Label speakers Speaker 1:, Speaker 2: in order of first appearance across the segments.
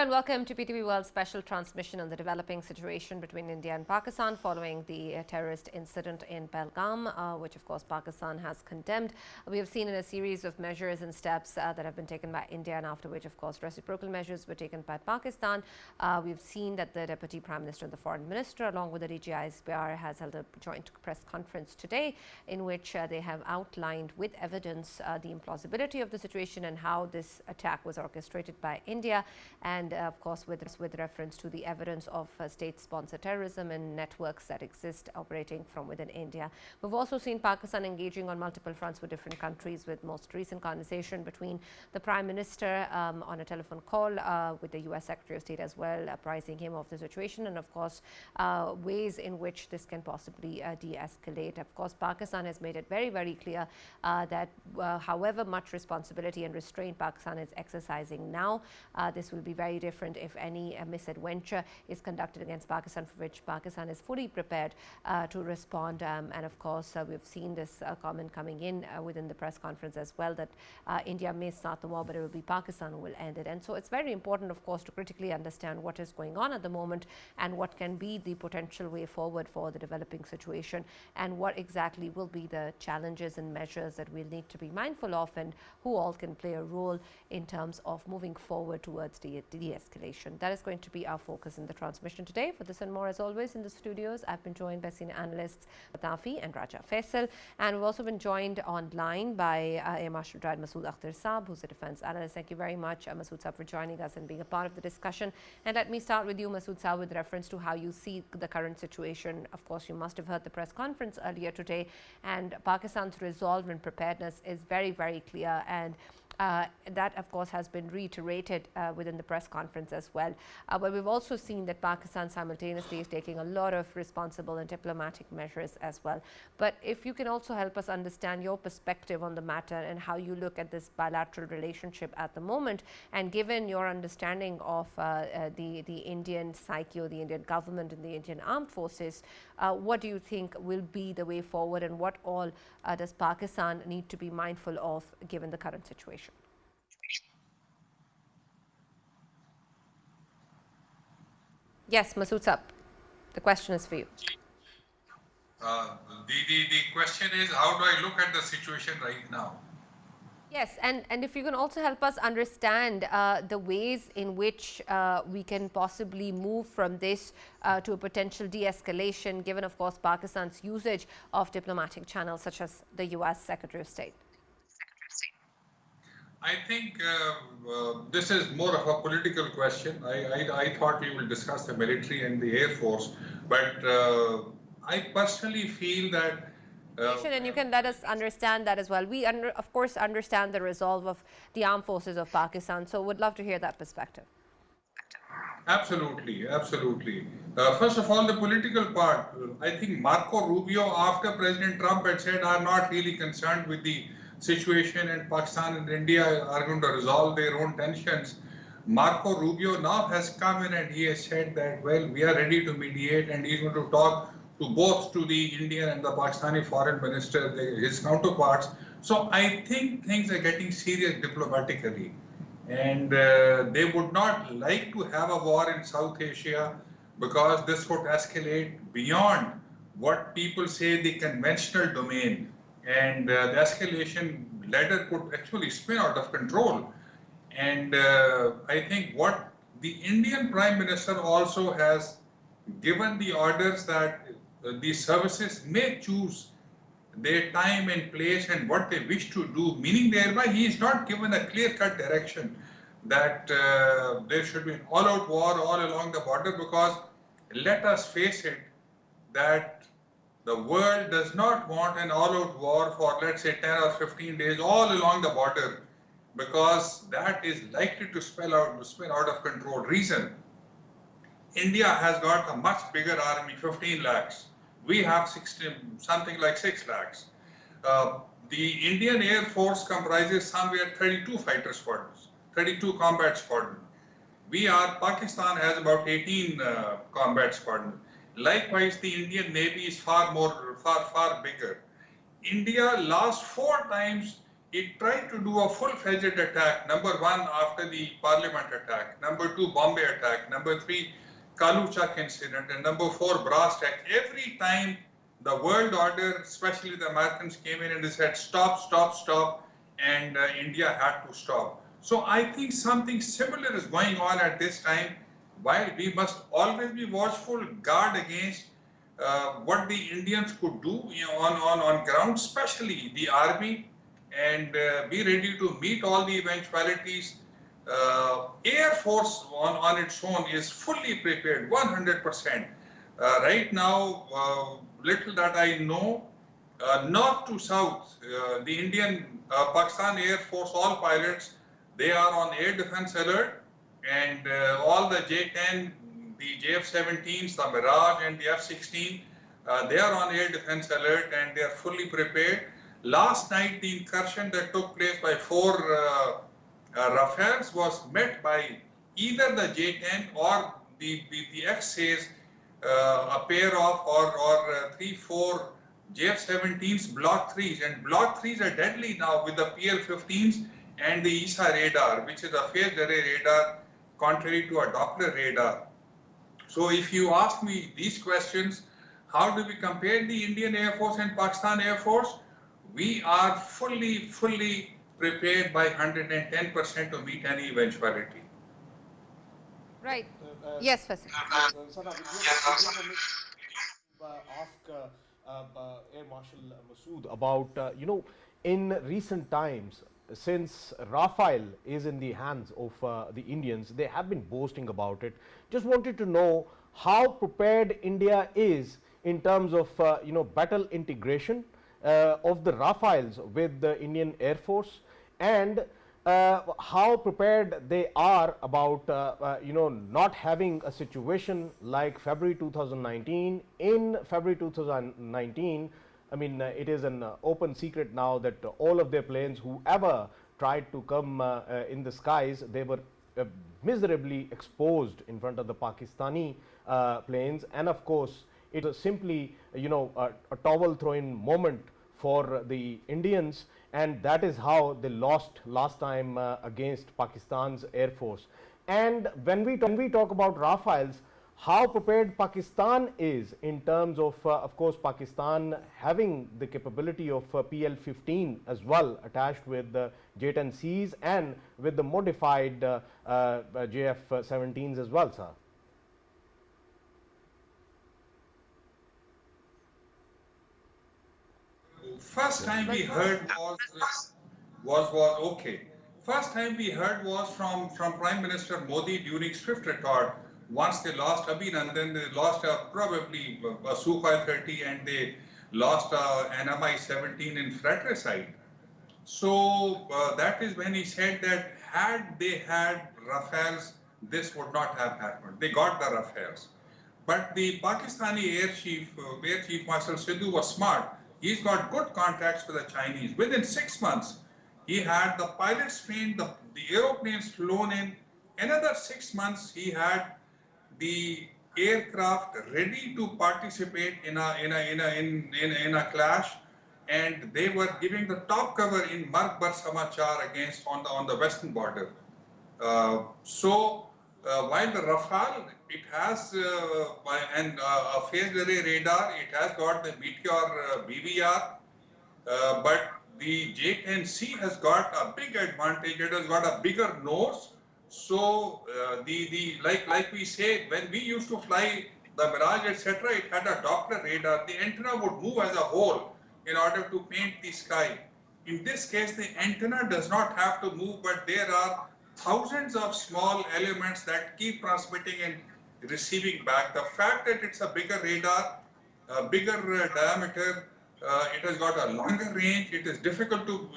Speaker 1: and welcome to PTV World's special transmission on the developing situation between India and Pakistan following the terrorist incident in Pahalgam, which of course Pakistan has condemned. We have seen in a series of measures and steps that have been taken by India, and after which of course reciprocal measures were taken by Pakistan. We've seen that the Deputy Prime Minister and the Foreign Minister along with the DG ISPR has held a joint press conference today in which they have outlined with evidence the implausibility of the situation and how this attack was orchestrated by India, and of course with reference to the evidence of state-sponsored terrorism and networks that exist operating from within India. We've also seen Pakistan engaging on multiple fronts with different countries, with most recent conversation between the Prime Minister on a telephone call with the US Secretary of State as well, apprising him of the situation and of course ways in which this can possibly de-escalate. Of course, Pakistan has made it very, very clear that however much responsibility and restraint Pakistan is exercising now, this will be very different if any misadventure is conducted against Pakistan, for which Pakistan is fully prepared to respond. And of course, we've seen this comment coming in within the press conference as well, that India may start the war, but it will be Pakistan who will end it. And so it's very important, of course, to critically understand what is going on at the moment and what can be the potential way forward for the developing situation, and what exactly will be the challenges and measures that we'll need to be mindful of, and who all can play a role in terms of moving forward towards de-escalation. That is going to be our focus in the transmission today. For this and more, as always, in the studios, I've been joined by senior analysts Pitafi and Raja Faisal, and we've also been joined online by Marshal Retired Masood Akhtar Saab, who's a defense analyst. Thank you very much, Masood Saab, for joining us and being a part of the discussion. And let me start with you, Masood Saab, with reference to how you see the current situation. Of course, you must have heard the press conference earlier today, and Pakistan's resolve and preparedness is very, very clear, and that of course has been reiterated within the press conference as well. But we've also seen that Pakistan simultaneously is taking a lot of responsible and diplomatic measures as well. But if you can also help us understand your perspective on the matter and how you look at this bilateral relationship at the moment, and given your understanding of the Indian psyche or the Indian government and the Indian armed forces, what do you think will be the way forward, and what all does Pakistan need to be mindful of given the current situation? Yes, Masood Saab, the question is for you.
Speaker 2: The question is, how do I look at the situation right now?
Speaker 1: Yes, and if you can also help us understand the ways in which we can possibly move from this to a potential de-escalation, given of course Pakistan's usage of diplomatic channels such as the US Secretary of State.
Speaker 2: I think this is more of a political question. I thought we will discuss the military and the Air Force, but I personally feel that
Speaker 1: and you can let us understand that as well. We of course understand the resolve of the armed forces of Pakistan, so would love to hear that perspective.
Speaker 2: Absolutely, absolutely. First of all, the political part. I think Marco Rubio, after President Trump had said, "I'm not really concerned with the situation, and Pakistan and India are going to resolve their own tensions." Marco Rubio now has come in and he has said that, well, we are ready to mediate, and he's going to talk to both to the Indian and the Pakistani foreign minister, his counterparts. So I think things are getting serious diplomatically, and they would not like to have a war in South Asia, because this would escalate beyond what people say the conventional domain, and the escalation ladder could actually spin out of control. And I think what the Indian Prime Minister also has given the orders that the services may choose their time and place and what they wish to do, meaning thereby he is not given a clear-cut direction that there should be an all-out war all along the border, because let us face it, that the world does not want an all-out war for, let's say, 10 or 15 days all along the border, because that is likely to spin out of control. Reason: India has got a much bigger army, 15 lakhs. We have something like 6 lakhs. The Indian Air Force comprises somewhere 32 fighter squadrons, 32 combat squadrons. Pakistan has about 18 combat squadrons. Likewise, the Indian Navy is far bigger. India last 4 times it tried to do a full-fledged attack. Number one, after the Parliament attack. Number two, Bombay attack. Number three, Kaluchak incident. And number four, Brass attack. Every time the world order, especially the Americans, came in and they said, stop, stop, stop, and India had to stop. So I think something similar is going on at this time. While we must always be watchful, guard against what the Indians could do on ground, especially the army, and be ready to meet all the eventualities. Air Force on its own is fully prepared, 100%. Right now, little that I know, north to south, the Indian, Pakistan Air Force, all pilots, they are on air defense alert, and all the J-10, the JF-17s, the Mirage and the F-16, they are on air defense alert and they are fully prepared. Last night, the incursion that took place by four Rafales was met by either the J-10 or the X says a pair of or 3-4 JF-17s Block 3s, and Block 3s are deadly now with the PL-15s and the ESA radar, which is a phased array radar contrary to a Doppler radar. So if you ask me these questions, how do we compare the Indian Air Force and Pakistan Air Force? We are fully prepared by 110% to meet any eventuality.
Speaker 1: Right. Yes, Faisal.
Speaker 3: Sana, ask Air Marshal Masood about, in recent times, since Rafale is in the hands of the Indians, they have been boasting about it. Just wanted to know how prepared India is in terms of battle integration of the Rafales with the Indian Air Force, and how prepared they are about not having a situation like February 2019. In February 2019, I mean, it is an open secret now that all of their planes, whoever tried to come in the skies, they were miserably exposed in front of the Pakistani planes. And of course, it was simply, a towel throwing moment for the Indians, and that is how they lost last time against Pakistan's Air Force. And when we talk about Rafales, how prepared Pakistan is in terms of course, Pakistan having the capability of PL-15 as well attached with the J-10Cs and with the modified JF-17s as well, sir.
Speaker 2: First time we heard was okay. First time we heard was from Prime Minister Modi during Swift record. Once they lost Abhinandan, they lost probably a Sukhoi 30 and they lost an Mi-17 in fratricide. So that is when he said that had they had Rafales, this would not have happened. They got the Rafales. But the Pakistani Air Chief Marshal Sidhu was smart. He's got good contacts with the Chinese. Within 6 months, he had the pilots trained, the aeroplanes flown in. Another 6 months, he had the aircraft ready to participate in a clash, and they were giving the top cover in Marg Bar Samachar against on the western border. While the Rafale, it has a phased array radar, it has got the Meteor BVR, but the J-10C has got a big advantage. It has got a bigger nose. So like we say, when we used to fly the Mirage, etc., it had a Doppler radar. The antenna would move as a whole in order to paint the sky. In this case, the antenna does not have to move, but there are thousands of small elements that keep transmitting and receiving back. The fact that it's a bigger radar, a bigger diameter, it has got a longer range, it is difficult to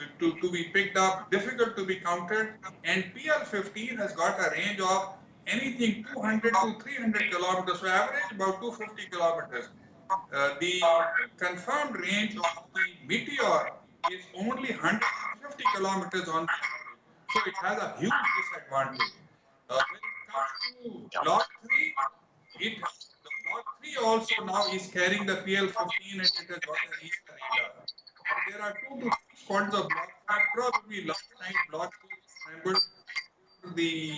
Speaker 2: be picked up, difficult to be counted, and PL-15 has got a range of anything 200 to 300 kilometers, so average about 250 kilometers. The confirmed range of the Meteor is only 150 kilometers on the average, so it has a huge disadvantage. When it comes to Block 3, the Block 3 also now is carrying the PL-15 and it has got an ESA radar. there are 2 to 3 points of block. Probably last time block. I'm going to the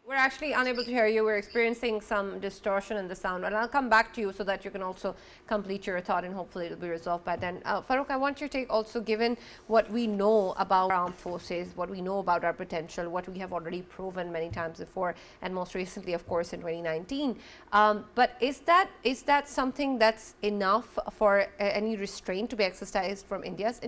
Speaker 1: We're actually unable to hear you. We're experiencing some distortion in the sound, and I'll come back to you so that you can also complete your thought, and hopefully it'll be resolved by then. Farrukh, I want your take also, given what we know about our armed forces, what we know about our potential, what we have already proven many times before, and most recently, of course, in 2019. But is that something that's enough for any restraint to be exercised from India's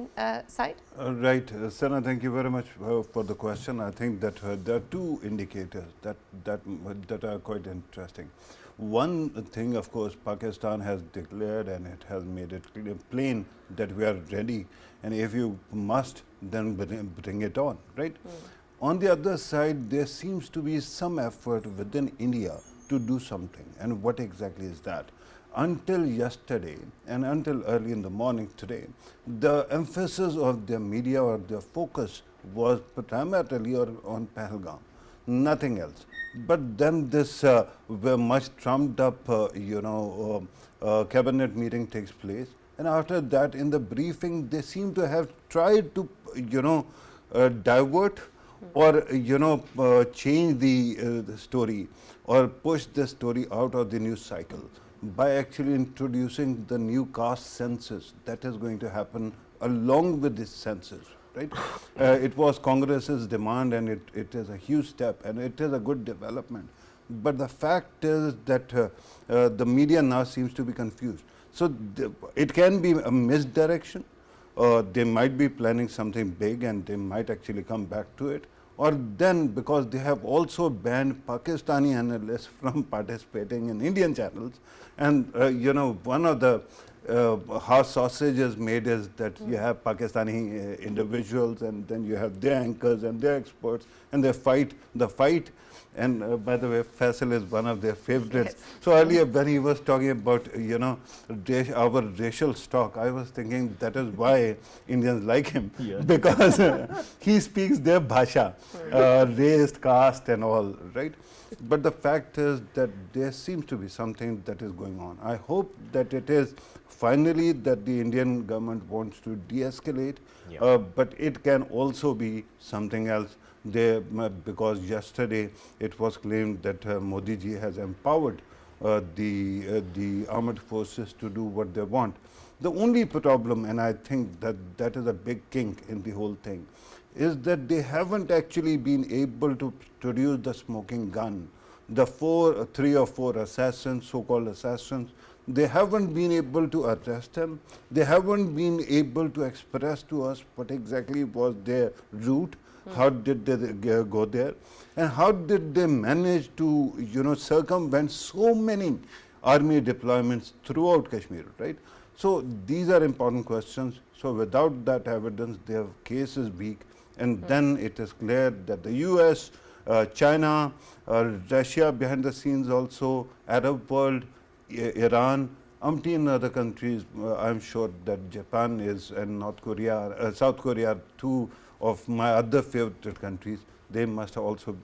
Speaker 1: side?
Speaker 4: Right, Sana, thank you very much for the question. I think that there are 2 indicators that are quite interesting. One thing, of course, Pakistan has declared and it has made it plain that we are ready, and if you must, then bring it on, right? On the other side, there seems to be some effort within India to do something, and what exactly is that? Until yesterday and until early in the morning today, the emphasis of their media or their focus was primarily on Pahalgam, nothing else. But then this much trumped up, cabinet meeting takes place, and after that, in the briefing, they seem to have tried to, divert or change the story or push the story out of the news cycle by actually introducing the new caste census that is going to happen along with this census, right? It was Congress's demand, and it is a huge step, and it is a good development. But the fact is that the media now seems to be confused. So it can be a misdirection. They might be planning something big, and they might actually come back to it. Or then, because they have also banned Pakistani analysts from participating in Indian channels, and one of the hot sausages made is that you have Pakistani individuals, and then you have their anchors and their experts, and they fight the fight. And by the way, Faisal is one of their favorites.
Speaker 1: Yes.
Speaker 4: So earlier, when he was talking about our racial stock, I was thinking that is why Indians like him, because he speaks their bhasha, race, caste, and all, right? But the fact is that there seems to be something that is going on. I hope that it is finally that the Indian government wants to de-escalate, but it can also be something else. Because yesterday it was claimed that Modi ji has empowered the armed forces to do what they want. The only problem, and I think that is a big kink in the whole thing, is that they haven't actually been able to produce the smoking gun. The 3 or 4 assassins, so-called assassins, they haven't been able to arrest them. They haven't been able to express to us what exactly was their route. How did they go there, and how did they manage to circumvent so many army deployments throughout Kashmir, right? So these are important questions. So without that evidence, their case is weak, and then it is clear that the US, China, Russia behind the scenes also, Arab world, Iran, umpteen other countries, I'm sure that Japan is, and North Korea, South Korea are 2 of my other favorite countries. They must also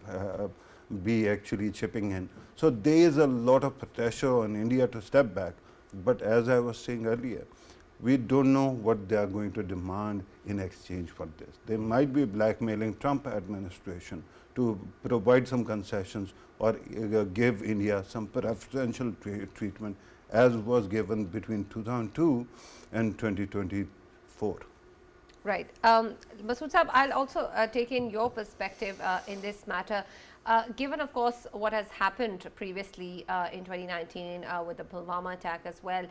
Speaker 4: be actually chipping in. So there is a lot of pressure on India to step back. But as I was saying earlier, we don't know what they are going to demand in exchange for this. They might be blackmailing Trump administration to provide some concessions or give India some preferential treatment as was given between 2002 and 2024.
Speaker 1: Right. Masood Saab, I'll also take in your perspective in this matter. Given, of course, what has happened previously in 2019 with the Pulwama attack as well,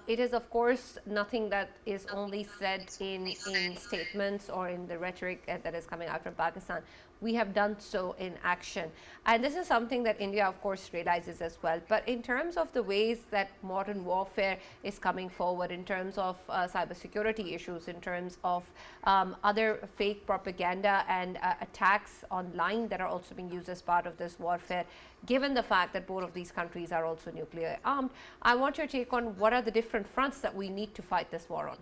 Speaker 1: it is, of course, nothing that is only said in statements or in the rhetoric that is coming out from Pakistan. We have done so in action. And this is something that India, of course, realizes as well. But in terms of the ways that modern warfare is coming forward, in terms of cybersecurity issues, in terms of other fake propaganda and attacks online that are also being used as part of this warfare, given the fact that both of these countries are also nuclear armed, I want your take on what are the different fronts that we need to fight this war on,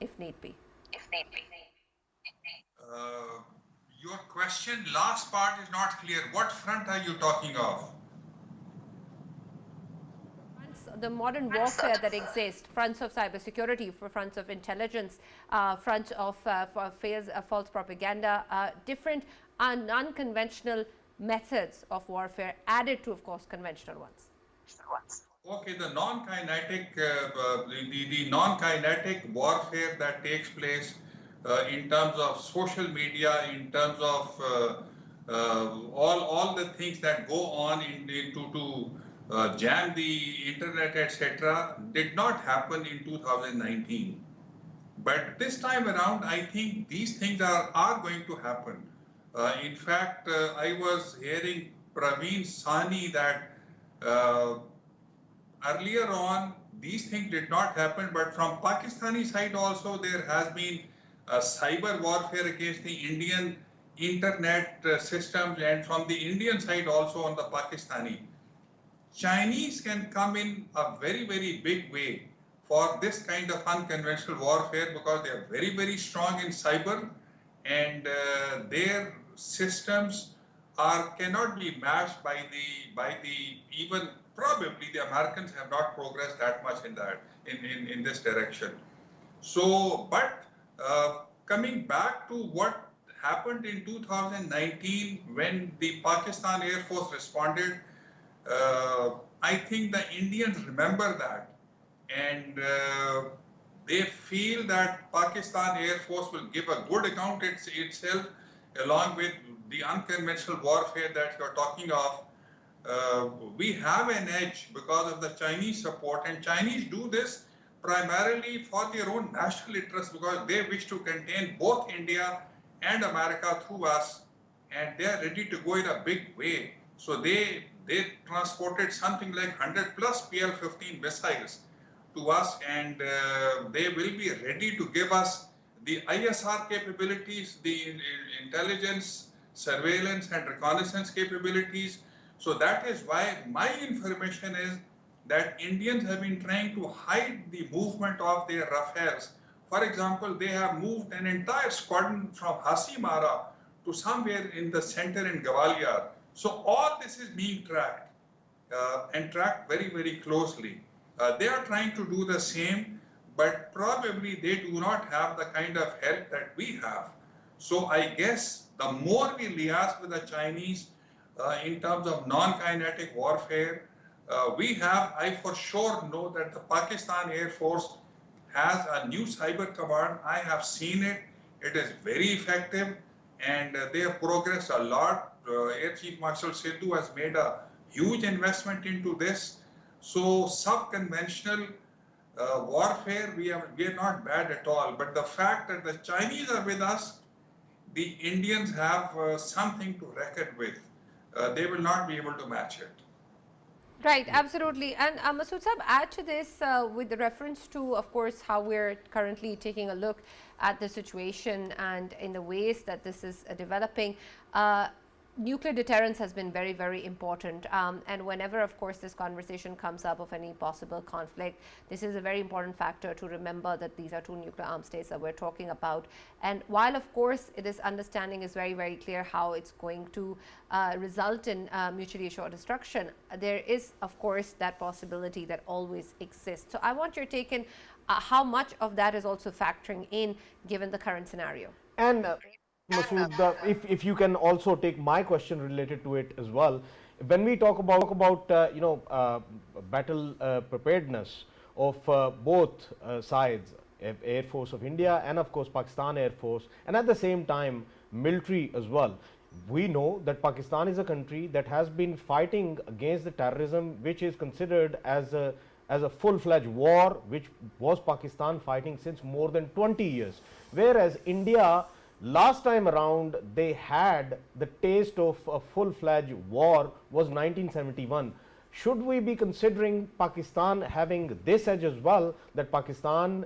Speaker 1: if need be.
Speaker 2: Your question, last part is not clear. What front are you talking of?
Speaker 1: the modern warfare that exists, fronts of cybersecurity, fronts of intelligence, fronts of false propaganda, different unconventional methods of warfare added to, of course, conventional ones.
Speaker 2: Okay, the non-kinetic, the non-kinetic warfare that takes place in terms of social media, in terms of all the things that go on to jam the internet, etc., did not happen in 2019. But this time around, I think these things are going to happen. In fact, I was hearing Praveen Sani that earlier on, these things did not happen, but from Pakistani side also, there has been cyber warfare against the Indian internet systems, and from the Indian side also on the Pakistani. Chinese can come in a very, very big way for this kind of unconventional warfare because they are very, very strong in cyber, and their systems cannot be matched by the even probably the Americans have not progressed that much in this direction. So, but coming back to what happened in 2019 when the Pakistan Air Force responded, I think the Indians remember that, and they feel that Pakistan Air Force will give a good account itself along with the unconventional warfare that you're talking of. We have an edge because of the Chinese support, and Chinese do this primarily for their own national interests because they wish to contain both India and America through us, and they are ready to go in a big way. So they transported something like 100 plus PL-15 missiles to us, and they will be ready to give us the ISR capabilities, the intelligence, surveillance and reconnaissance capabilities. So that is why my information is that Indians have been trying to hide the movement of their Rafales. For example, they have moved an entire squadron from Hasimara to somewhere in the center in Gwalior. So all this is being tracked and tracked very, very closely. They are trying to do the same, but probably they do not have the kind of help that we have. So I guess the more we liaise with the Chinese in terms of non-kinetic warfare, I for sure know that the Pakistan Air Force has a new cyber command. I have seen it. It is very effective, and they have progressed a lot. Air Chief Marshal Sidhu has made a huge investment into this. So sub-conventional warfare, we are not bad at all. But the fact that the Chinese are with us, the Indians have something to reckon with. They will not be able to match it.
Speaker 1: Right, absolutely. And Masood Sahab, add to this with the reference to, of course, how we're currently taking a look at the situation and in the ways that this is developing. Nuclear deterrence has been very, very important. And whenever, of course, this conversation comes up of any possible conflict, this is a very important factor to remember that these are two nuclear armed states that we're talking about. And while, of course, this understanding is very, very clear how it's going to result in mutually assured destruction, there is, of course, that possibility that always exists. So I want your take in how much of that is also factoring in given the current scenario.
Speaker 3: And Masood, if you can also take my question related to it as well. When we talk about battle preparedness of both sides, Air Force of India and of course Pakistan Air Force, and at the same time military as well, we know that Pakistan is a country that has been fighting against the terrorism, which is considered as a full-fledged war, which was Pakistan fighting since more than 20 years, whereas India, last time around, they had the taste of a full-fledged war was 1971. Should we be considering Pakistan having this edge as well, that Pakistan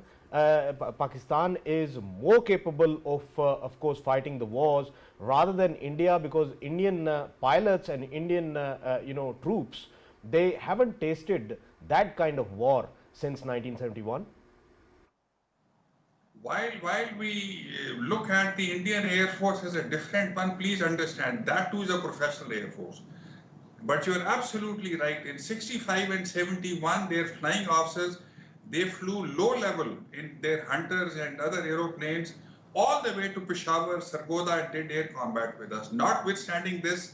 Speaker 3: is more capable of course, fighting the wars rather than India, because Indian pilots and Indian troops, they haven't tasted that kind of war since 1971?
Speaker 2: While we look at the Indian Air Force as a different one, please understand that too is a professional Air Force. But you're absolutely right. In 65 and 71, their flying officers, they flew low level in their Hunters and other aeroplanes all the way to Peshawar, Sargodha, and did air combat with us. Notwithstanding this,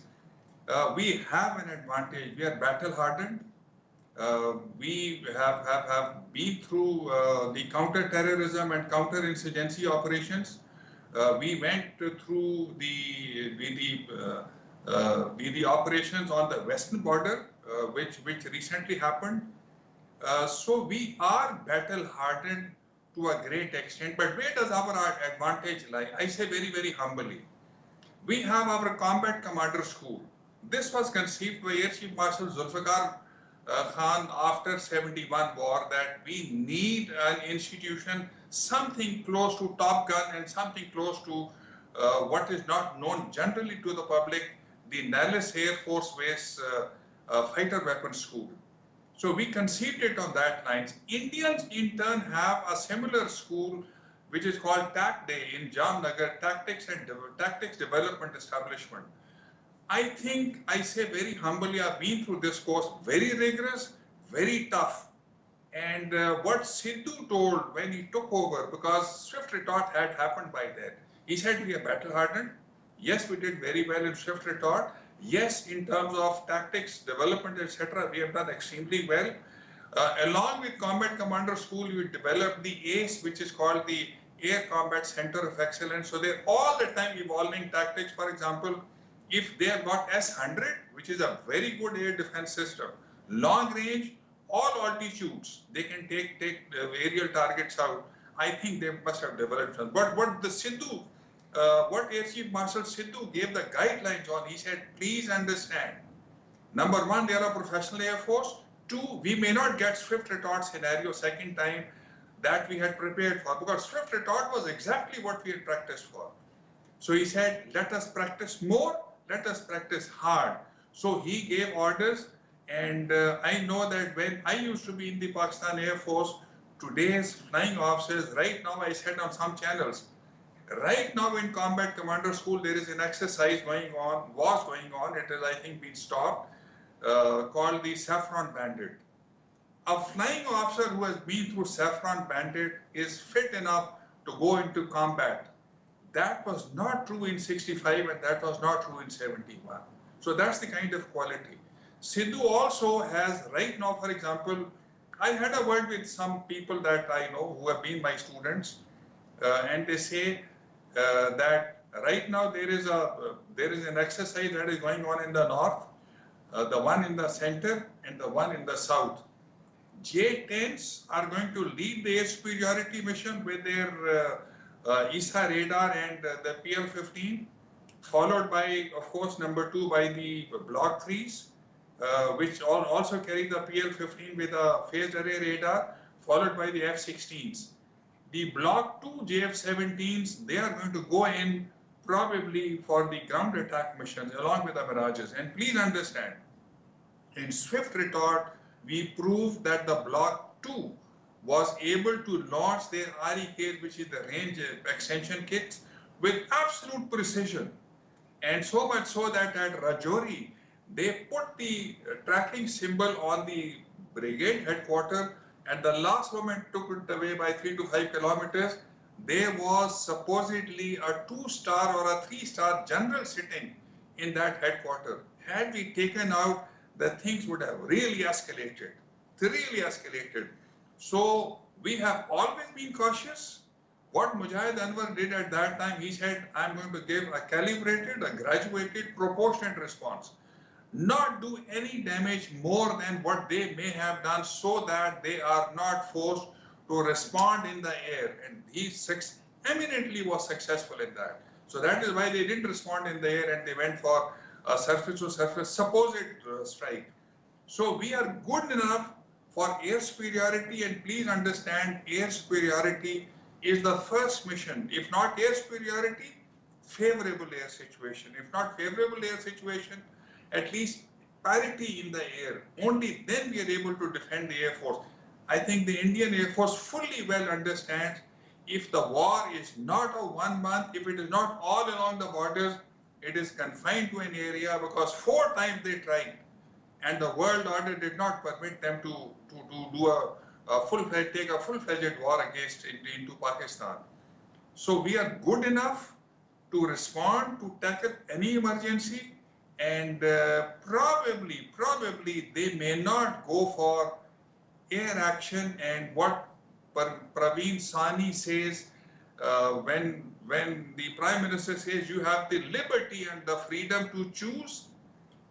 Speaker 2: we have an advantage. We are battle hardened. We have been through the counter-terrorism and counter-insurgency operations. We went through the operations on the western border, which recently happened. So we are battle hardened to a great extent. But where does our advantage lie? I say very, very humbly. We have our Combat Commander School. This was conceived by Air Chief Marshal Zulfikar Khan after 71 war, that we need an institution, something close to Top Gun and something close to what is not known generally to the public, the Analyst Air Force Base Fighter Weapons School. So we conceived it on that lines. Indians in turn have a similar school which is called TAC Day in Jamnagar, Tactics Development Establishment. I think, I say very humbly, I've been through this course, very rigorous, very tough. And what Sidhu told when he took over, because swift retort had happened by then, he said we are battle hardened. Yes, we did very well in swift retort. Yes, in terms of tactics, development, etc., we have done extremely well. Along with Combat Commander School, we developed the ACE, which is called the Air Combat Center of Excellence. So they're all the time evolving tactics. For example, if they have got S-100, which is a very good air defense system, long range, all altitudes, they can take aerial targets out. I think they must have developed some. But what the Sidhu, what Air Chief Marshal Sidhu gave the guidelines on, he said, please understand, number one, they are a professional air force. Two, we may not get swift retort scenario second time that we had prepared for, because swift retort was exactly what we had practiced for. So he said, let us practice more, let us practice hard. So he gave orders, and I know that when I used to be in the Pakistan Air Force, today's flying officers, right now I said on some channels, right now in Combat Commander School, there is an exercise going on, was going on, it has I think been stopped, called the Saffron Bandit. A flying officer who has been through Saffron Bandit is fit enough to go into combat. That was not true in 65 and that was not true in 71. So that's the kind of quality. Sidhu also has, right now, for example, I had a word with some people that I know who have been my students, and they say that right now there is an exercise that is going on in the north, the one in the center and the one in the south. J-10s are going to lead the air superiority mission with their ISA radar and the PL-15, followed by, of course, number 2 by the Block 3s, which also carry the PL-15 with a phased array radar, followed by the F-16s. The Block 2 JF-17s, they are going to go in probably for the ground attack missions along with the Mirages. And please understand, in swift retort, we proved that the Block 2 was able to launch their REKs, which is the range extension kits, with absolute precision. And so much so that at Rajouri, they put the tracking symbol on the brigade headquarters. At the last moment, took it away by 3 to 5 kilometers. There was supposedly a 2-star or a 3-star general sitting in that headquarters. Had we taken out, the things would have really escalated, So we have always been cautious. What Mujahid Anwar did at that time, he said, I'm going to give a calibrated, a graduated, proportionate response. Not do any damage more than what they may have done, so that they are not forced to respond in the air. And he eminently was successful in that. So that is why they didn't respond in the air and they went for a surface-to-surface supposed strike. So we are good enough for air superiority, and please understand, air superiority is the first mission. If not air superiority, favorable air situation. If not favorable air situation, at least parity in the air. Only then we are able to defend the Air Force. I think the Indian Air Force fully well understands, if the war is not of 1 month, if it is not all along the borders, it is confined to an area, because 4 times they tried. and the world order did not permit them to do take a full-fledged war against into Pakistan. So we are good enough to respond, to tackle any emergency, and probably they may not go for air action. And what Praveen Sani says, when the Prime Minister says you have the liberty and the freedom to choose,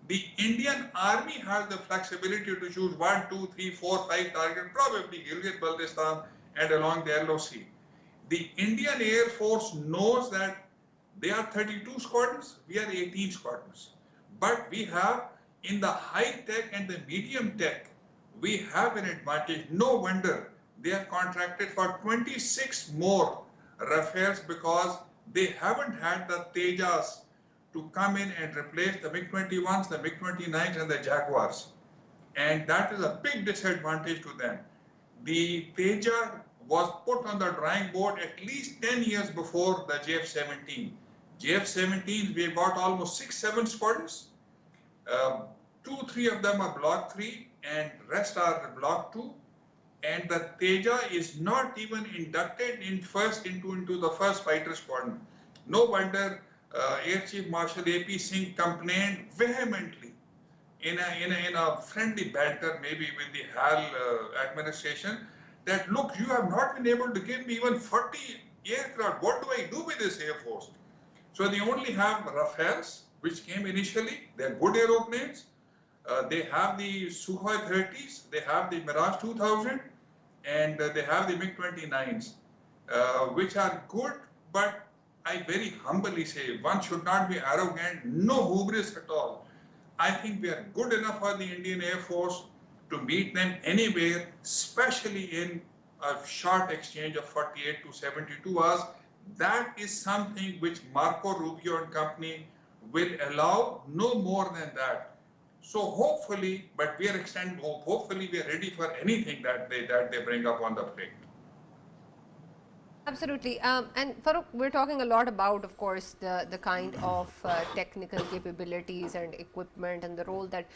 Speaker 2: the Indian Army has the flexibility to choose 1, 2, 3, 4, 5 targets, probably Gilgit-Baltistan and along the LOC. The Indian Air Force knows that they are 32 squadrons, we are 18 squadrons. But we have, in the high tech and the medium tech, we have an advantage. No wonder they are contracted for 26 more Rafales, because they haven't had the Tejas to come in and replace the MiG-21s, the MiG-29s and the Jaguars. And that is a big disadvantage to them. The Teja was put on the drawing board at least 10 years before the JF-17. JF-17s, we bought almost 6-7 squadrons. 2-3 of them are Block 3 and rest are Block 2. And the Teja is not even inducted into the first fighter squadron. No wonder Air Chief Marshal A.P. Singh complained vehemently in a friendly banter, maybe with the HAL administration, that look, you have not been able to give me even 40 aircraft. What do I do with this Air Force? So they only have Rafales, which came initially. They're good aeroplanes. They have the Sukhoi 30s, they have the Mirage 2000, and they have the MiG-29s, which are good, but I very humbly say one should not be arrogant, no hubris at all. I think we are good enough for the Indian Air Force to meet them anywhere, especially in a short exchange of 48 to 72 hours. That is something which Marco Rubio and company will allow, no more than that. So hopefully, but we are extending hope. Hopefully, we are ready for anything that they bring up on the plate.
Speaker 1: Absolutely. And Farrukh, we're talking a lot about, of course, the kind of technical capabilities and equipment and the role that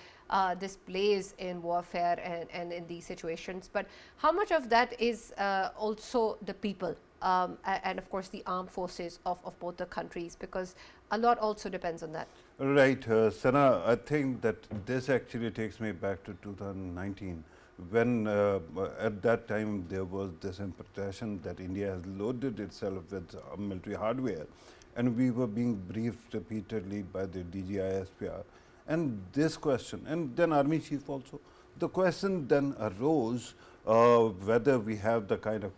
Speaker 1: this plays in warfare and in these situations. But how much of that is also the people and, of course, the armed forces of both the countries? Because a lot also depends on that.
Speaker 4: Right, Sana, I think that this actually takes me back to 2019, when at that time there was this impression that India has loaded itself with military hardware, and we were being briefed repeatedly by the DG ISPR. And this question, and then Army Chief also, the question then arose whether we have the kind of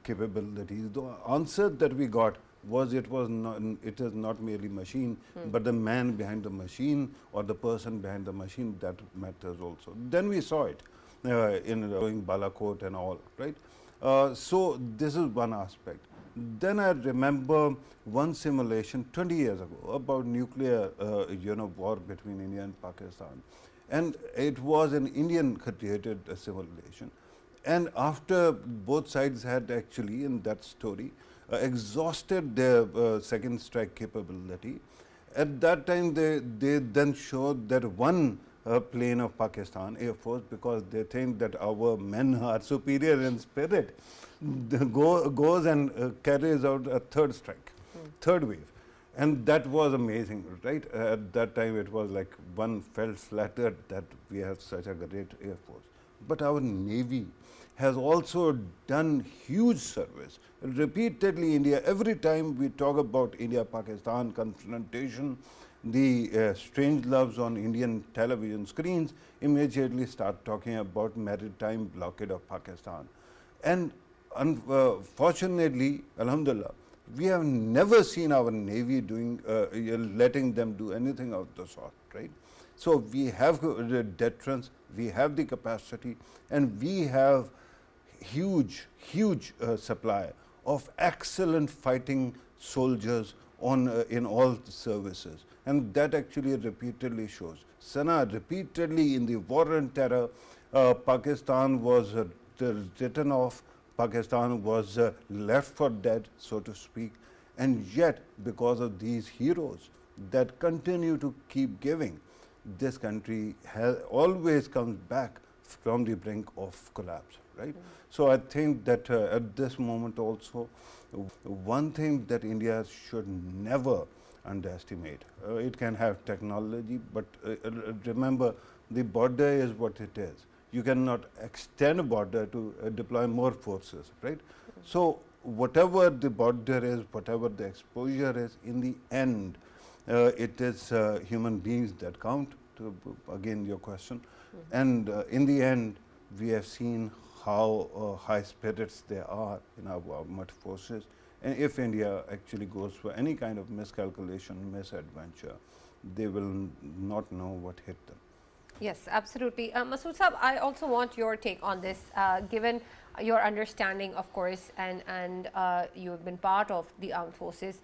Speaker 4: capabilities. The answer that we got was it is not merely machine, but the man behind the machine or the person behind the machine that matters also. Then we saw it in doing Balakot and all, right? So this is one aspect. Then I remember one simulation 20 years ago about nuclear war between India and Pakistan, and it was an Indian created simulation. And after both sides had actually in that story exhausted their second strike capability, at that time they then showed that one plane of Pakistan Air Force, because they think that our men are superior in spirit, goes and carries out a third strike, third wave. And that was amazing, right? At that time it was like one felt flattered that we have such a great Air Force. But our Navy has also done huge service. Repeatedly, India, every time we talk about India-Pakistan confrontation, the strange loves on Indian television screens immediately start talking about maritime blockade of Pakistan. And unfortunately, alhamdulillah, we have never seen our Navy doing, letting them do anything of the sort, right? So we have the deterrence, we have the capacity, and we have huge supply of excellent fighting soldiers in all the services, and that actually repeatedly shows. Sana, repeatedly in the war on terror, Pakistan was written off, Pakistan was left for dead, so to speak, and yet because of these heroes that continue to keep giving, this country always comes back from the brink of collapse, right? So I think that at this moment also, one thing that India should never underestimate. It can have technology, but remember, the border is what it is. You cannot extend a border to deploy more forces, right? So whatever the border is, whatever the exposure is, in the end, it is human beings that count, to again your question. And in the end, we have seen how high spirits there are in our armed forces. And if India actually goes for any kind of miscalculation, misadventure, they will not know what hit them.
Speaker 1: Yes, absolutely. Masood Saab, I also want your take on this, given your understanding, of course, and you've been part of the armed forces.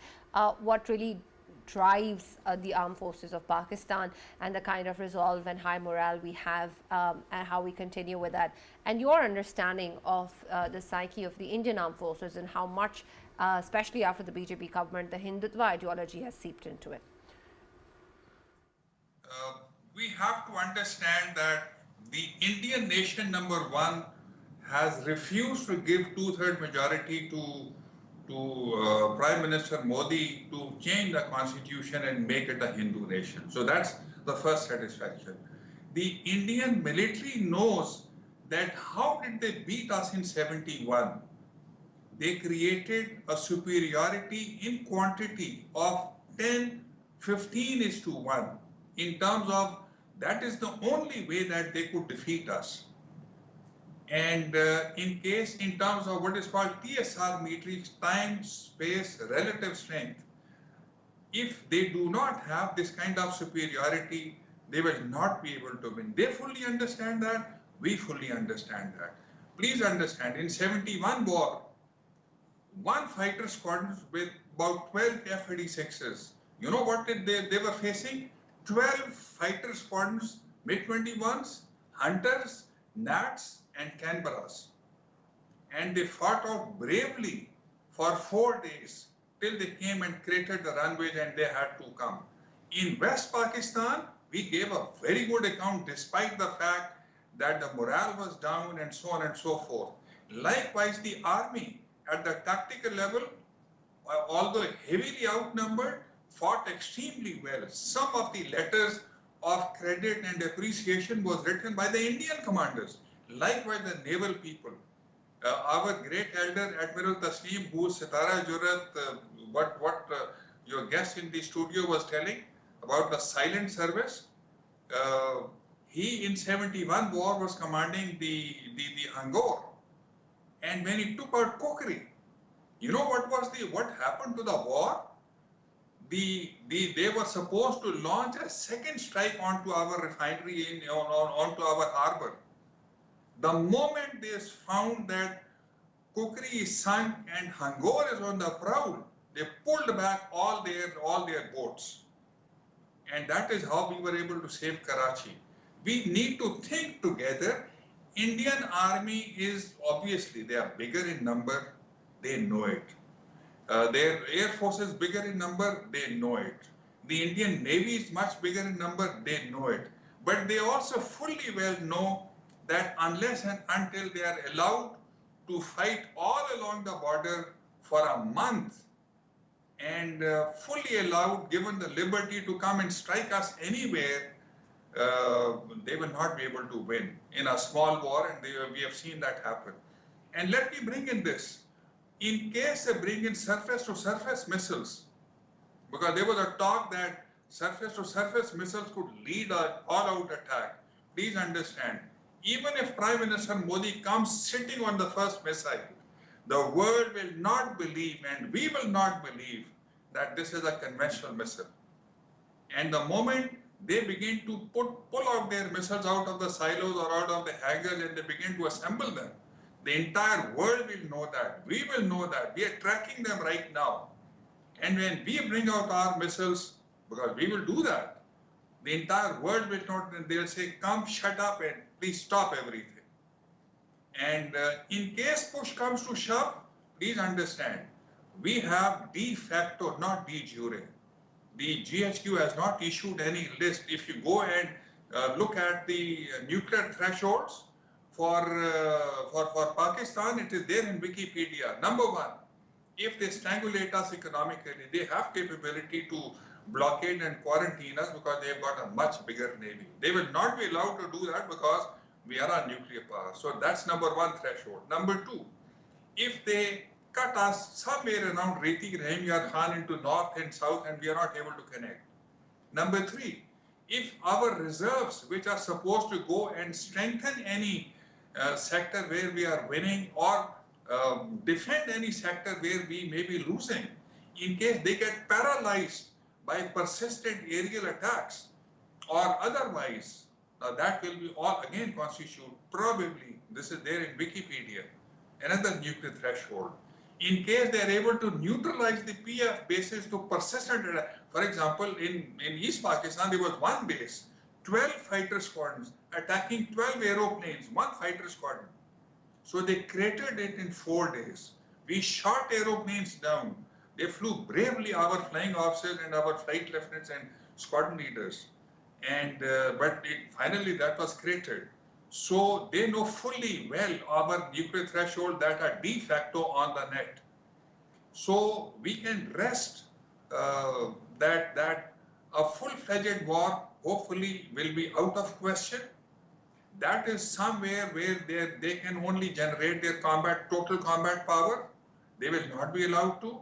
Speaker 1: What really drives the armed forces of Pakistan and the kind of resolve and high morale we have, and how we continue with that, and your understanding of the psyche of the Indian armed forces and how much, especially after the BJP government, the Hindutva ideology has seeped into it.
Speaker 2: We have to understand that the Indian nation, number one, has refused to give two-thirds majority to Prime Minister Modi to change the constitution and make it a Hindu nation. So that's the first satisfaction. The Indian military knows that how did they beat us in 71? They created a superiority in quantity of 10, 15:1 in terms of that is the only way that they could defeat us. And in terms of what is called TSR metrics, time, space, relative strength, if they do not have this kind of superiority, they will not be able to win. They fully understand that, we fully understand that. Please understand, in 71 war, one fighter squadron with about 12 F-86s, you know what they were facing? 12 fighter squadrons, MiG-21s, Hunters, Nats, and Canberras. And they fought out bravely for 4 days till they came and created the runways and they had to come. In West Pakistan, we gave a very good account despite the fact that the morale was down and so on and so forth. Likewise, the army at the tactical level, although heavily outnumbered, fought extremely well. Some of the letters of credit and appreciation was written by the Indian commanders. Likewise, the naval people. Our great elder, Admiral Tasneem, who Sitara Jurat, what your guest in the studio was telling about the silent service, he in 71 war was commanding the Angor. And when he took out Kokri, you know what happened to the war? They were supposed to launch a second strike onto our refinery, onto our harbor. The moment they found that Kukri is sunk and Hangor is on the prowl, they pulled back all their boats. And that is how we were able to save Karachi. We need to think together. Indian Army is obviously, they are bigger in number, they know it. Their Air Force is bigger in number, they know it. The Indian Navy is much bigger in number, they know it. But they also fully well know that unless and until they are allowed to fight all along the border for a month and fully allowed, given the liberty to come and strike us anywhere, they will not be able to win in a small war, and we have seen that happen. And let me bring in this. In case they bring in surface-to-surface missiles, because there was a talk that surface-to-surface missiles could lead an all-out attack. Please understand, even if Prime Minister Modi comes sitting on the first missile, the world will not believe, and we will not believe, that this is a conventional missile. And the moment they begin to pull out their missiles out of the silos or out of the hangars and they begin to assemble them, the entire world will know that. We will know that. We are tracking them right now. And when we bring out our missiles, because we will do that, the entire world will know, and they'll say, come, shut up, and please stop everything. And in case push comes to shove, please understand, we have de facto, not de jure. The GHQ has not issued any list. If you go and look at the nuclear thresholds for Pakistan, it is there in Wikipedia. Number one, if they strangulate us economically, they have capability to blockade and quarantine us because they've got a much bigger navy. They will not be allowed to do that because we are a nuclear power. So that's number one threshold. Number two, if they cut us somewhere around Reti Rahim Yar Khan into north and south and we are not able to connect. Number three, if our reserves, which are supposed to go and strengthen any sector where we are winning or defend any sector where we may be losing, in case they get paralyzed by persistent aerial attacks or otherwise, that will be all again constitute probably, this is there in Wikipedia, another nuclear threshold. In case they are able to neutralize the PF bases to persistent, for example, in East Pakistan, there was one base, 12 fighter squadrons attacking 12 aeroplanes, one fighter squadron. So they cratered it in 4 days. We shot aeroplanes down. They flew bravely, our flying officers and our flight lieutenants and squadron leaders. And but finally that was cratered. So they know fully well our nuclear threshold that are de facto on the net. So we can rest that a full-fledged war hopefully will be out of question. That is somewhere where they can only generate their total combat power. They will not be allowed to.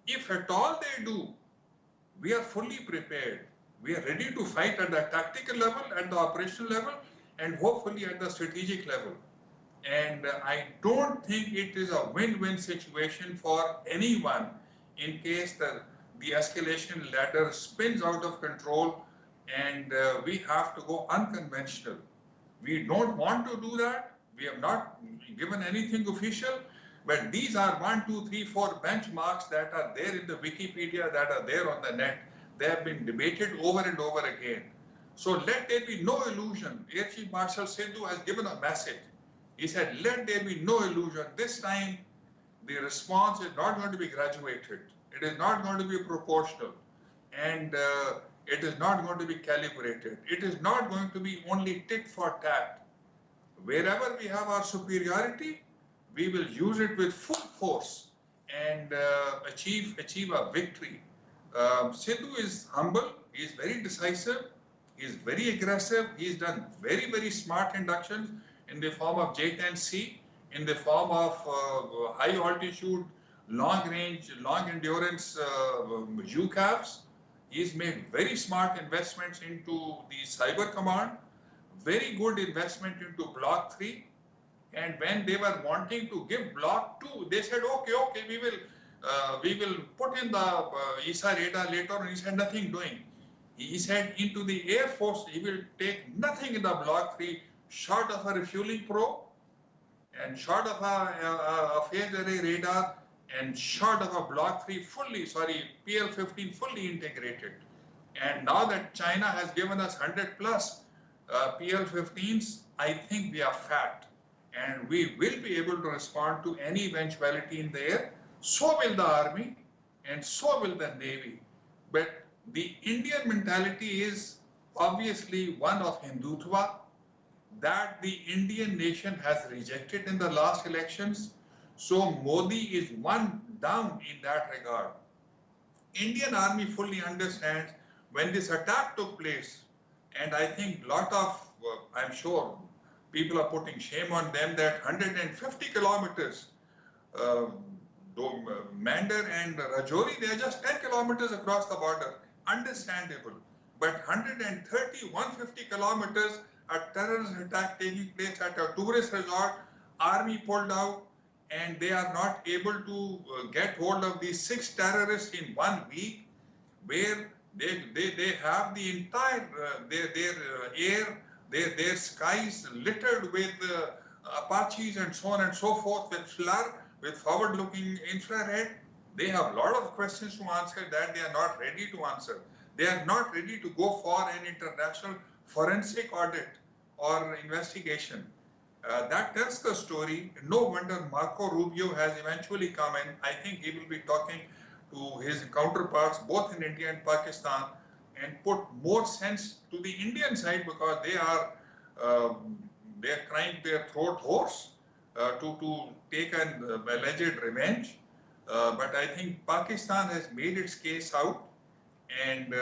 Speaker 2: If at all they do, we are fully prepared. We are ready to fight at the tactical level, at the operational level, and hopefully at the strategic level. And I don't think it is a win-win situation for anyone in case the escalation ladder spins out of control and we have to go unconventional. We don't want to do that. We have not given anything official, but these are 1, 2, 3, 4 benchmarks that are there in the Wikipedia, that are there on the net. They have been debated over and over again. So let there be no illusion. Air Chief Marshal Sindhu has given a message. He said, let there be no illusion. This time, the response is not going to be graduated. It is not going to be proportional. And it is not going to be calibrated. It is not going to be only tit for tat. Wherever we have our superiority, we will use it with full force and achieve a victory. Sindhu is humble. He is very decisive. He is very aggressive. He has done very, very smart inductions in the form of J-10C, in the form of high altitude, long range, long endurance UCAVs. He's made very smart investments into the cyber command, very good investment into Block 3. And when they were wanting to give Block 2, they said, okay, we will put in the ESA radar later on. He said, nothing doing. He said into the Air Force, he will take nothing in the Block 3 short of a refueling probe and short of a phase array radar and short of a Block 3 PL-15 fully integrated. And now that China has given us 100 plus PL-15s, I think we are fat. And we will be able to respond to any eventuality in the air. So will the army and so will the navy. But the Indian mentality is obviously one of Hindutva that the Indian nation has rejected in the last elections. So Modi is one down in that regard. Indian army fully understands when this attack took place, and I think lot of, I'm sure, people are putting shame on them that 150 kilometers, Mandar and Rajouri, they are just 10 kilometers across the border. Understandable. But 130, 150 kilometers, a terrorist attack taking place at a tourist resort, army pulled out, and they are not able to get hold of these 6 terrorists in 1 week, where they have the entire, their skies littered with Apaches and so on and so forth, with FLIR, with forward-looking infrared. They have a lot of questions to answer that they are not ready to answer. They are not ready to go for an international forensic audit or investigation. That tells the story. No wonder Marco Rubio has eventually come in. I think he will be talking to his counterparts both in India and Pakistan and put more sense to the Indian side, because they are crying their throat hoarse to take an alleged revenge. But I think Pakistan has made its case out, and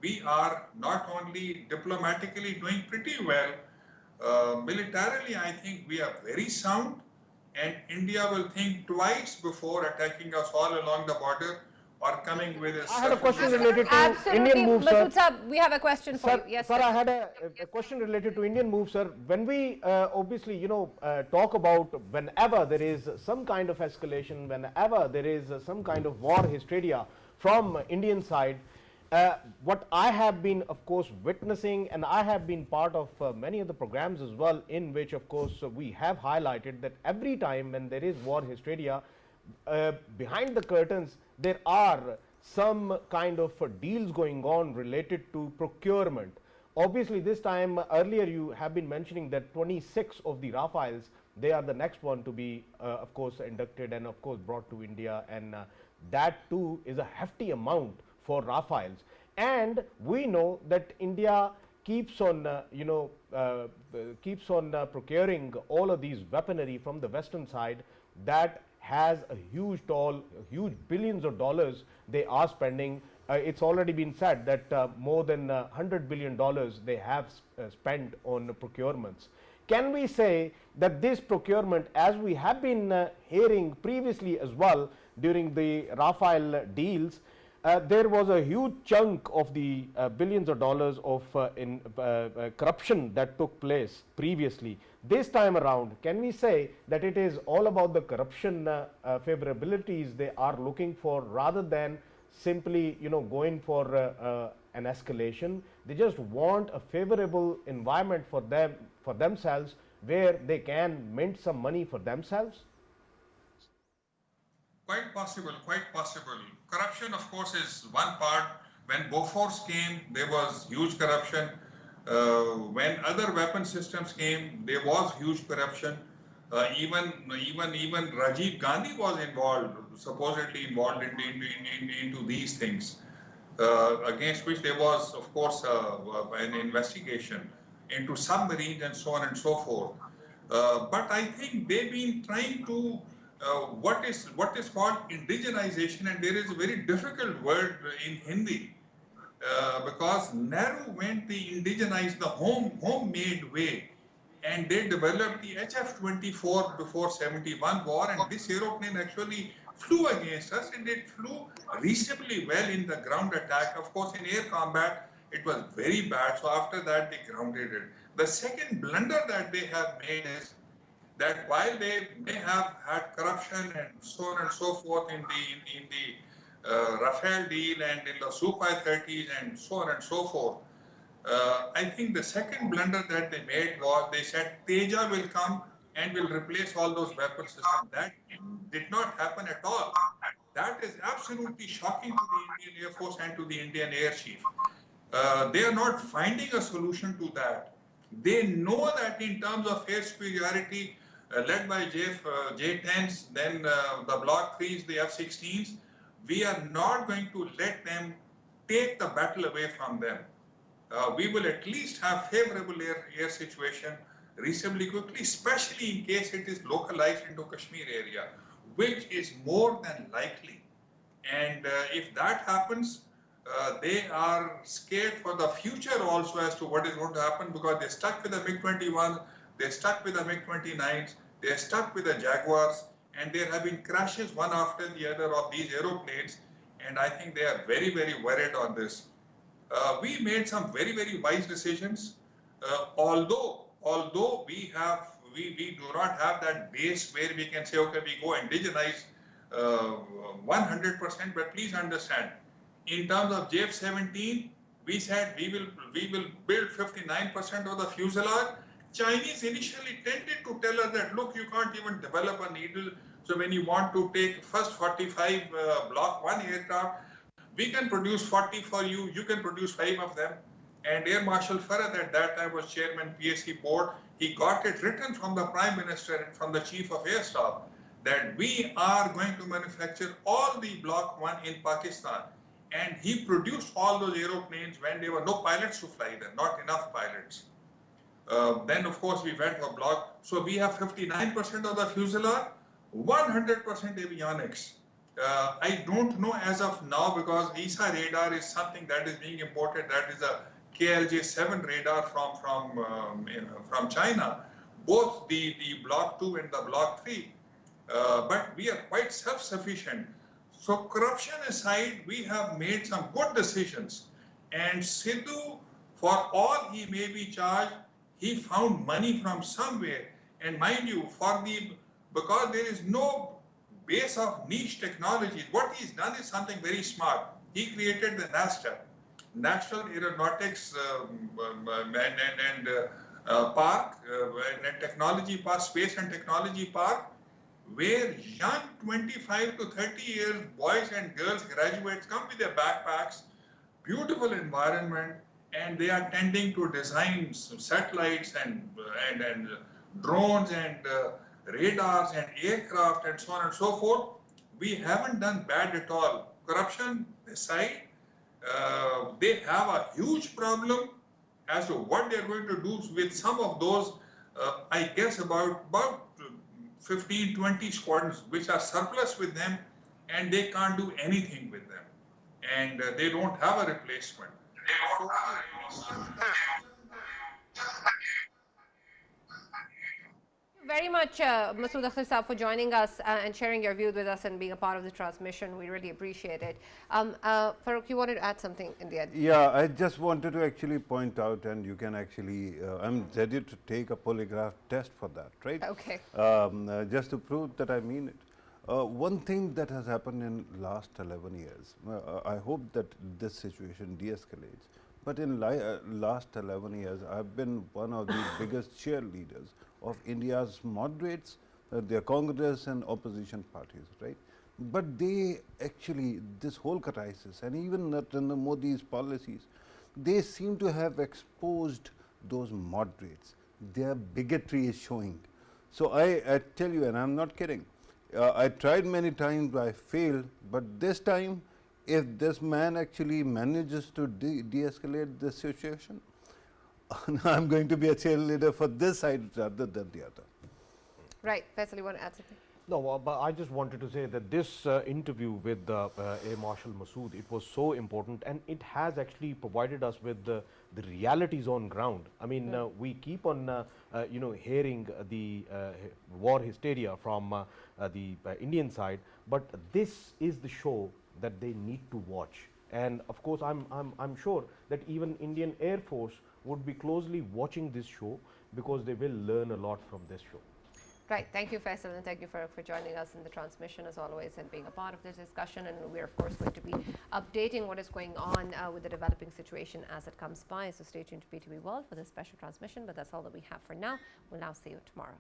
Speaker 2: we are not only diplomatically doing pretty well, militarily I think we are very sound, and India will think twice before attacking us all along the border or coming with a
Speaker 3: I had a question
Speaker 2: surface
Speaker 3: related to
Speaker 1: Absolutely,
Speaker 3: Indian move, sir.
Speaker 1: Masood Saab, we have a question for
Speaker 3: Sir,
Speaker 1: you. Yes,
Speaker 3: sir, I had a question related to Indian move, sir. When we obviously, talk about whenever there is some kind of escalation, whenever there is some kind of war hysteria from Indian side, what I have been, of course, witnessing, and I have been part of many of the programs as well, in which, of course, we have highlighted that every time when there is war hysteria, behind the curtains, there are some kind of deals going on related to procurement. Obviously, this time earlier you have been mentioning that 26 of the Rafales, they are the next one to be, of course, inducted and of course brought to India, and that too is a hefty amount for Rafales. And we know that India keeps on, procuring all of these weaponry from the Western side that has a huge toll, huge billions of dollars they are spending. It's already been said that more than $100 billion they have spent on procurements. Can we say that this procurement, as we have been hearing previously as well during the Rafale deals, there was a huge chunk of the billions of dollars of corruption that took place previously. This time around, can we say that it is all about the corruption favorabilities they are looking for, rather than simply going for an escalation? They just want a favorable environment for themselves, where they can mint some money for themselves?
Speaker 2: Quite possible, quite possible. Corruption, of course, is one part. When Bofors came, there was huge corruption. When other weapon systems came, there was huge corruption. Even Rajiv Gandhi was involved, supposedly involved into these things, against which there was, of course, an investigation into submarines and so on and so forth. But I think they've been trying to what is called indigenization, and there is a very difficult word in Hindi, because Nehru went the indigenized, the homemade way, and they developed the HF-24 before 71 war, and this aeroplane actually flew against us, and it flew reasonably well in the ground attack. Of course, in air combat, it was very bad, so after that they grounded it. The second blunder that they have made is that while they may have had corruption and so on and so forth in the Rafale deal and in the Sukhoi 30s and so on and so forth, I think the second blunder that they made was they said Teja will come and will replace all those weapon systems. That did not happen at all. That is absolutely shocking to the Indian Air Force and to the Indian Air Chief. They are not finding a solution to that. They know that in terms of air superiority, led by J-10s, then the Block 3s, the F-16s, we are not going to let them take the battle away from them. We will at least have favorable air situation reasonably quickly, especially in case it is localized into Kashmir area, which is more than likely. And if that happens, they are scared for the future also as to what is going to happen, because they're stuck with the MiG-21, they're stuck with the MiG-29s, they're stuck with the Jaguars, and there have been crashes one after the other of these aeroplanes, and I think they are very, very worried on this. We made some very, very wise decisions, although we do not have that base where we can say, okay, we go indigenize 100%, but please understand, in terms of JF-17, we said we will build 59% of the fuselage. Chinese initially tended to tell us that, look, you can't even develop a needle. So when you want to take first 45 Block 1 aircraft, we can produce 40 for you. You can produce 5 of them. And Air Marshal Farrukh at that time was chairman PSC board. He got it written from the Prime Minister and from the Chief of Air Staff that we are going to manufacture all the Block 1 in Pakistan. And he produced all those aeroplanes when there were no pilots to fly them, not enough pilots. Then, of course, we went for Block. So we have 59% of the fuselage, 100% avionics. I don't know as of now, because ESA radar is something that is being imported. That is a KLJ-7 radar from China, both the Block 2 and the Block 3. But we are quite self-sufficient. So corruption aside, we have made some good decisions. And Sidhu, for all he may be charged, he found money from somewhere. And mind you, because there is no base of niche technology, what he's done is something very smart. He created the NASTA, National Aeronautics Park, and Technology Park, Space and Technology Park, where young 25 to 30 years boys and girls, graduates, come with their backpacks, beautiful environment, and they are tending to design satellites and drones and radars and aircraft and so on and so forth. We haven't done bad at all. Corruption aside, they have a huge problem as to what they're going to do with some of those, I guess about 15, 20 squadrons which are surplus with them, and they can't do anything with them. And they don't have a replacement.
Speaker 1: Very much, Masood Akhtar Saab, for joining us and sharing your views with us and being a part of the transmission. We really appreciate it. Farrukh, you wanted to add something in the end?
Speaker 4: Yeah, I just wanted to actually point out, and you can actually, I'm ready to take a polygraph test for that, right?
Speaker 1: Okay.
Speaker 4: Just to prove that I mean it. One thing that has happened in last 11 years, I hope that this situation de-escalates, but in last 11 years, I've been one of the biggest cheerleaders of India's moderates, their Congress and opposition parties, right? But they actually, this whole crisis and even Narendra Modi's policies, they seem to have exposed those moderates. Their bigotry is showing. So I tell you, and I'm not kidding, I tried many times, I failed, but this time, if this man actually manages to de-escalate the situation, I'm going to be a cheerleader for this side rather than the other.
Speaker 1: Right. Faisal, you want to add something?
Speaker 3: No, but I just wanted to say that this interview with Air Marshal Masood, it was so important, and it has actually provided us with the realities on ground. I mean, we keep on, hearing the war hysteria from the Indian side, but this is the show that they need to watch. And of course, I'm sure that even Indian Air Force would be closely watching this show, because they will learn a lot from this show.
Speaker 1: Right. Thank you, Faisal, and thank you for joining us in the transmission as always and being a part of this discussion. And we're, of course, going to be updating what is going on with the developing situation as it comes by. So stay tuned to PTV World for this special transmission. But that's all that we have for now. We'll now see you tomorrow.